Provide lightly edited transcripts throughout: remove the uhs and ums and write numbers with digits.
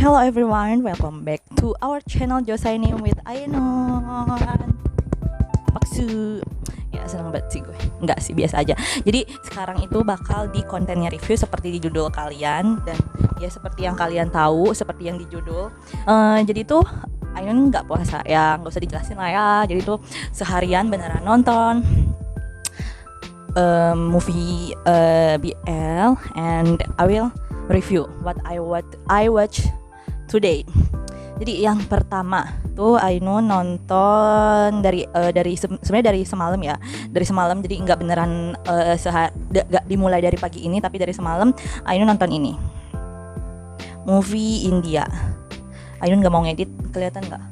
Hello everyone, welcome back to our channel Josaini with Ainon. Paksu. Ya seneng banget sih gue. Enggak sih, biasa aja. Jadi sekarang itu bakal di kontennya review seperti di judul kalian. Dan ya seperti yang kalian tahu, seperti yang di judul. Jadi tuh Ainon nggak puasa ya, nggak usah dijelasin lah ya. Jadi tuh seharian beneran nonton movie BL, and I will review what I watch today. Jadi yang pertama tuh Ainun nonton sebenarnya dari semalam ya, dari semalam. Jadi nggak beneran nggak dimulai dari pagi ini, tapi dari semalam Ainun nonton ini movie India. Ainun nggak mau ngedit, kelihatan nggak?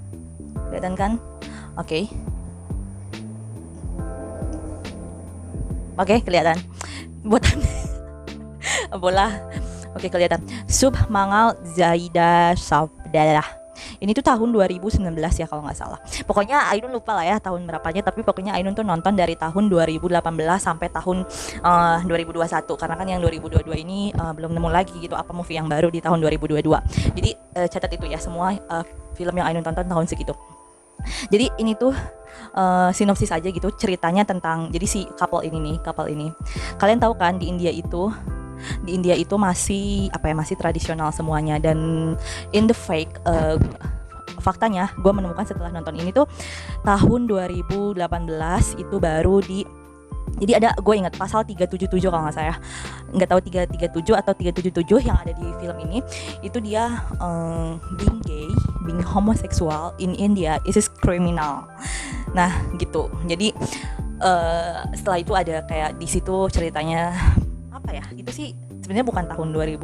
Kelihatan kan? Oke. Oke, kelihatan. Buatan bola. Oke, kelihatan. Submangal Zaida Sabdalah. Ini tuh tahun 2019 ya kalau nggak salah. Pokoknya Ainun lupa lah ya tahun berapanya, tapi pokoknya Ainun tuh nonton dari tahun 2018 sampai tahun 2021. Karena kan yang 2022 ini belum nemu lagi gitu apa movie yang baru di tahun 2022. Jadi catat itu ya, semua film yang Ainun tonton tahun segitu. Jadi ini tuh sinopsis aja gitu, ceritanya tentang jadi si couple ini. Kalian tahu kan di India itu masih masih tradisional semuanya. Dan in the fake faktanya gue menemukan setelah nonton ini tuh tahun 2018 itu baru jadi ada, gue ingat pasal 377 kalau nggak salah, nggak tahu 337 atau 377 yang ada di film ini, itu dia being gay, being homosexual in India is criminal. Nah gitu. Jadi setelah itu ada kayak di situ ceritanya itu sih sebenarnya bukan tahun 2000.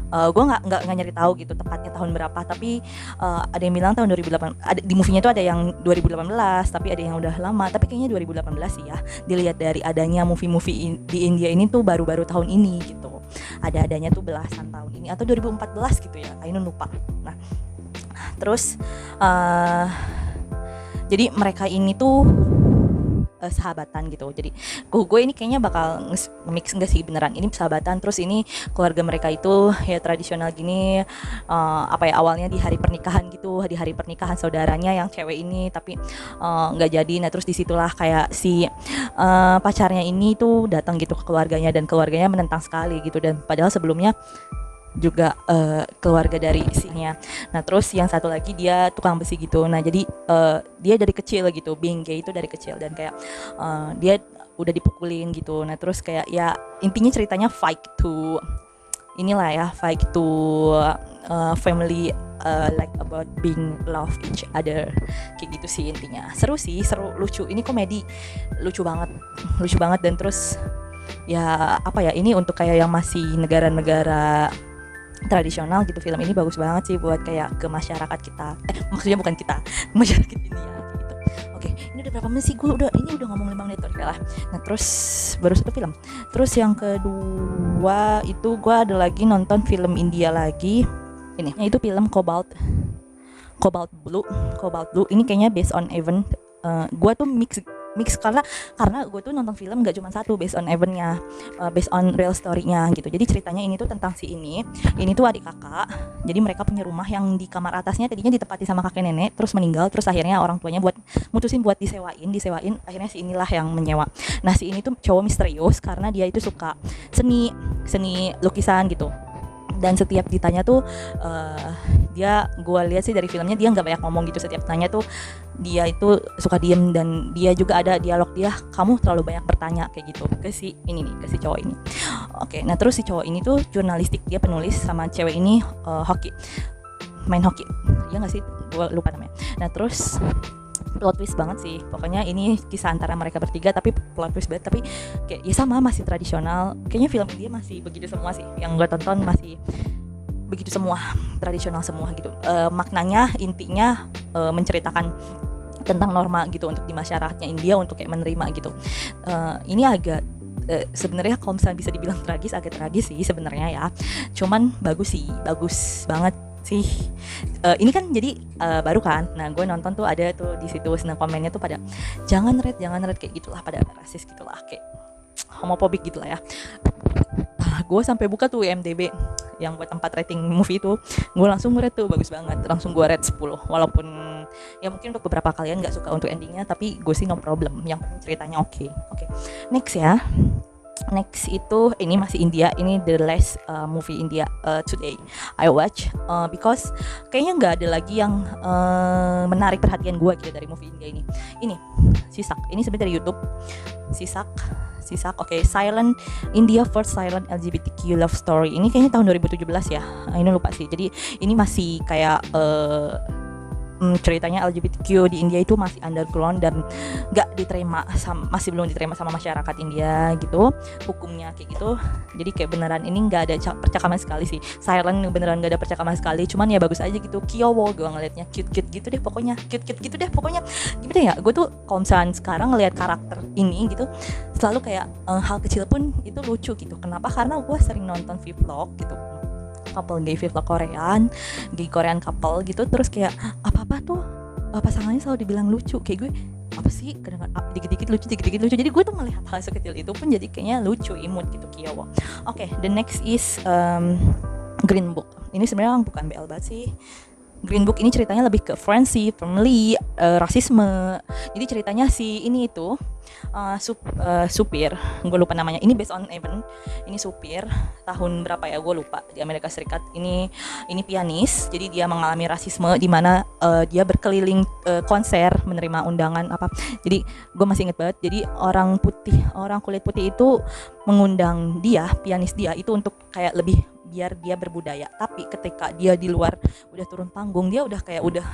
Gue nggak nyari tahu gitu tepatnya tahun berapa, tapi ada yang bilang tahun 2008. Di movie-nya tuh ada yang 2018, tapi ada yang udah lama, tapi kayaknya 2018 sih ya. Dilihat dari adanya movie-movie di India ini tuh baru-baru tahun ini gitu. Adanya tuh belasan tahun ini atau 2014 gitu ya. Ainun lupa. Nah, terus jadi mereka ini tuh sahabatan gitu. Jadi gue ini kayaknya bakal mix enggak sih, beneran ini sahabatan. Terus ini keluarga mereka itu ya tradisional gini, awalnya di hari pernikahan gitu, di hari pernikahan saudaranya yang cewek ini, tapi nggak jadi. Nah terus disitulah kayak si pacarnya ini tuh datang gitu ke keluarganya, dan keluarganya menentang sekali gitu, dan padahal sebelumnya juga keluarga dari istrinya. Nah terus yang satu lagi dia tukang besi gitu. Nah jadi dia dari kecil gitu, being gay itu dari kecil, dan kayak dia udah dipukulin gitu. Nah terus kayak ya intinya ceritanya fight to family, like about being love each other kayak gitu sih intinya. Seru, lucu. Ini komedi lucu banget. Dan terus ya ini untuk kayak yang masih negara-negara tradisional gitu, film ini bagus banget sih buat kayak ke masyarakat kita, maksudnya bukan kita, masyarakat India gitu. Oke, ini udah berapa menit sih? Gue udah ngomong 5 menit lah. Nah terus baru satu film. Terus yang kedua itu gue ada lagi nonton film India lagi. Ini itu film Cobalt Blue. Ini kayaknya based on event. Gue tuh mix karena gue tuh nonton film gak cuma satu based on eventnya, based on real story-nya gitu. Jadi ceritanya ini tuh tentang si ini tuh adik kakak. Jadi mereka punya rumah yang di kamar atasnya tadinya ditempati sama kakek nenek, terus meninggal, terus akhirnya orang tuanya mutusin buat disewain. Akhirnya si inilah yang menyewa. Nah si ini tuh cowok misterius karena dia itu suka seni lukisan gitu. Dan setiap ditanya tuh gue lihat sih dari filmnya dia nggak banyak ngomong gitu. Setiap tanya tuh dia itu suka diem, dan dia juga ada dialog dia, kamu terlalu banyak bertanya kayak gitu ke si cowok ini. Oke, nah terus si cowok ini tuh jurnalistik, dia penulis, sama cewek ini main hoki ya nggak sih, gue lupa namanya. Nah terus plot twist banget sih, pokoknya ini kisah antara mereka bertiga, tapi plot twist banget. Tapi kayak ya sama, masih tradisional. Kayaknya film dia masih begitu semua sih, yang gue tonton masih begitu semua, tradisional semua gitu. Maknanya intinya menceritakan tentang norma gitu untuk di masyarakatnya India untuk kayak menerima gitu. Ini agak sebenarnya kalau misalnya bisa dibilang agak tragis sih sebenarnya ya. Cuman bagus banget sih. Ini kan jadi baru kan. Nah, gue nonton tuh ada tuh di situ, nah komennya tuh pada jangan red kayak gitulah, pada rasis gitulah, kayak homofobik gitulah ya. gue sampai buka tuh IMDb yang buat tempat rating movie itu, gue langsung rate tuh bagus banget, langsung gue rate 10. Walaupun ya mungkin untuk beberapa kalian nggak suka untuk endingnya, tapi gue sih no problem, yang ceritanya oke. Next ya. Next itu ini masih India, ini the last movie India today I watch because kayaknya nggak ada lagi yang menarik perhatian gue gitu dari movie India ini. Ini Sisak, ini sebenarnya dari YouTube. Sisak, oke. Silent India first silent LGBTQ love story. Ini kayaknya tahun 2017 ya. Ini lupa sih. Jadi ini masih kayak ceritanya LGBTQ di India itu masih underground dan nggak diterima, masih belum diterima sama masyarakat India gitu, hukumnya kayak gitu. Jadi kayak beneran ini nggak ada percakapan sekali sih, silent, beneran nggak ada percakapan sekali. Cuman ya bagus aja gitu, kyowo gue ngeliatnya, cute gitu deh pokoknya, gimana ya, gue tuh kalau misalnya sekarang ngeliat karakter ini gitu selalu kayak hal kecil pun itu lucu gitu. Kenapa? Karena gue sering nonton vlog gitu, couple gay vlog Korean couple gitu, terus kayak apa-apa tuh pasangannya selalu dibilang lucu, kayak gue apa sih, kadang-kadang dikit-dikit lucu, jadi gue tuh melihat hal sekecil itu pun jadi kayaknya lucu, imut gitu, kyowo. Oke, the next is Green Book. Ini sebenarnya bukan BL banget sih. Green Book ini ceritanya lebih ke friendship, family, rasisme. Jadi ceritanya si ini itu supir, gue lupa namanya. Ini based on event. Ini supir tahun berapa ya, gue lupa, di Amerika Serikat. Ini pianis. Jadi dia mengalami rasisme di mana dia berkeliling konser, menerima undangan apa. Jadi gue masih inget banget. Jadi orang kulit putih itu mengundang dia, pianis dia itu untuk kayak lebih biar dia berbudaya, tapi ketika dia di luar udah turun panggung, dia udah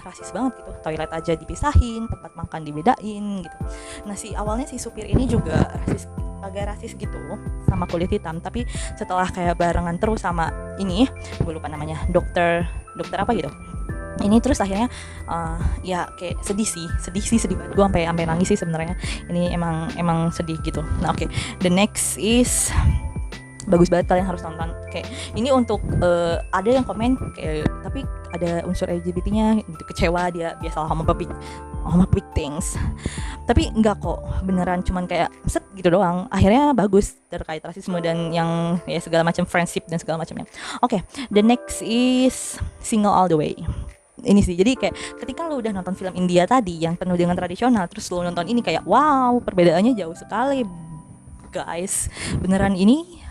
rasis banget gitu, toilet aja dipisahin, tempat makan dibedain gitu. Nah awalnya si supir ini juga agak rasis gitu sama kulit hitam, tapi setelah kayak barengan terus sama ini, gue lupa namanya, dokter apa gitu, ini terus akhirnya ya kayak sedih banget, gue sampai nangis sih sebenarnya. Ini emang sedih gitu. Nah oke. The next is bagus banget, kalian harus nonton. Kayak ini untuk ada yang komen kayak tapi ada unsur LGBT-nya gitu, kecewa dia biasa homophobic things, tapi enggak kok, beneran cuman kayak set gitu doang. Akhirnya bagus terkait rasisme dan yang ya segala macam friendship dan segala macamnya. Oke, the next is Single All the Way. Ini sih, jadi kayak ketika lo udah nonton film India tadi yang penuh dengan tradisional, terus lo nonton ini kayak wow, perbedaannya jauh sekali guys, beneran. Ini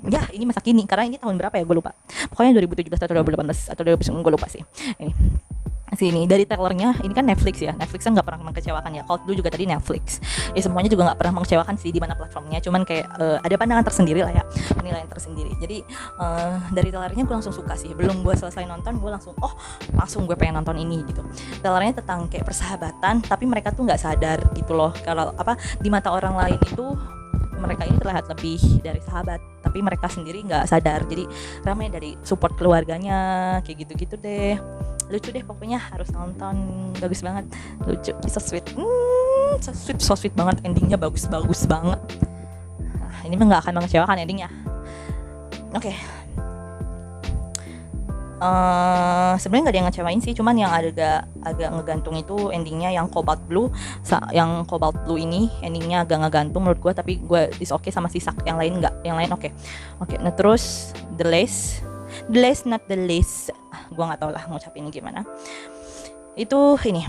ya ini masa kini, karena ini tahun berapa ya gue lupa, pokoknya 2017 atau 2018 atau 2019 gue lupa sih. Ini dari trailernya, ini kan Netflix ya, Netflix kan nggak pernah mengecewakan ya, kalau dulu juga tadi Netflix ya, semuanya juga nggak pernah mengecewakan sih di mana platformnya, cuman kayak ada pandangan tersendiri lah ya, penilaian tersendiri. Jadi dari trailernya gue langsung suka sih, belum gue selesai nonton gue langsung gue pengen nonton ini gitu. Trailernya tentang kayak persahabatan, tapi mereka tuh nggak sadar gitu loh, kalau di mata orang lain itu mereka ini terlihat lebih dari sahabat, tapi mereka sendiri nggak sadar. Jadi ramai dari support keluarganya, kayak gitu-gitu deh. Lucu deh pokoknya, harus nonton, bagus banget, lucu, so sweet banget, endingnya bagus banget. Ini mah nggak akan mengecewakan endingnya. Oke. Sebenarnya nggak ada yang ngecewain sih, cuman yang agak ngegantung itu endingnya yang Cobalt Blue. Yang Cobalt Blue ini endingnya agak ngegantung menurut gue, tapi gue is okay sama Sisak, yang lain nggak, yang lain oke. Nah terus The Last not the least, gue nggak tahu lah ngucapin gimana. Itu ini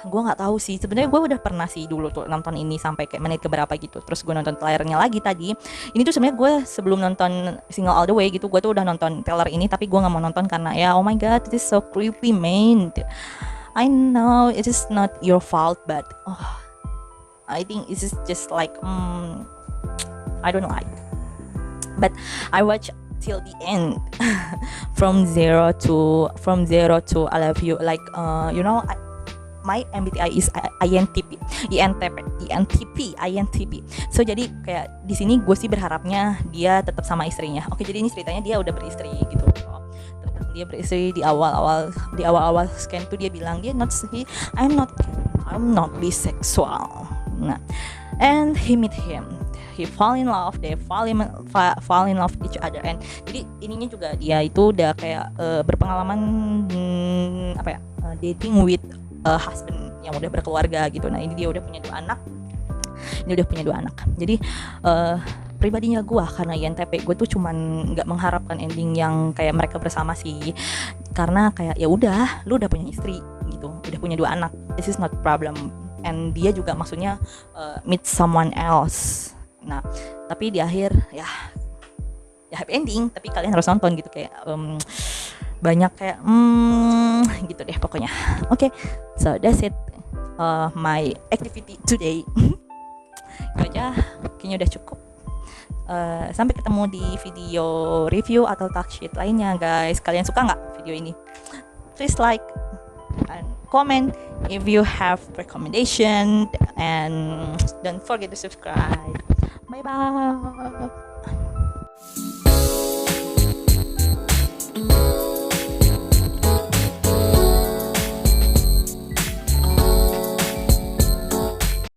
gue nggak tahu sih sebenarnya, gue udah pernah sih dulu tuh nonton ini sampai kayak menit keberapa gitu, terus gue nonton trailernya lagi tadi. Ini tuh sebenarnya gue sebelum nonton Single All the Way gitu, gue tuh udah nonton trailer ini, tapi gue nggak mau nonton karena ya oh my god, it is so creepy man. I know it is not your fault, but I think it is just like I don't like, but I watch till the end. from zero to I love you, like you know, my MBTI is INTP. So jadi kayak di sini gue sih berharapnya dia tetap sama istrinya. Oke, jadi ini ceritanya dia udah beristri gitu. Dia beristri di awal scan tuh dia bilang I'm not bisexual. Nah, and he meet him. He fall in love, they fall in love each other. And jadi ininya juga dia itu udah kayak berpengalaman dating with husband yang udah berkeluarga gitu. Nah ini dia udah punya dua anak. Jadi pribadinya gue, karena INTP gue tuh cuman nggak mengharapkan ending yang kayak mereka bersama sih, karena kayak ya udah, lu udah punya istri gitu, udah punya 2 anak, this is not problem, and dia juga maksudnya meet someone else. Nah tapi di akhir ya happy ending, tapi kalian harus nonton gitu, kayak banyak kayak gitu deh pokoknya. Oke, so that's it, my activity today. Itu aja, kayaknya udah cukup. Sampai ketemu di video review atau talk shit lainnya guys. Kalian suka nggak video ini? Please like and comment if you have recommendation, and don't forget to subscribe. Bye bye.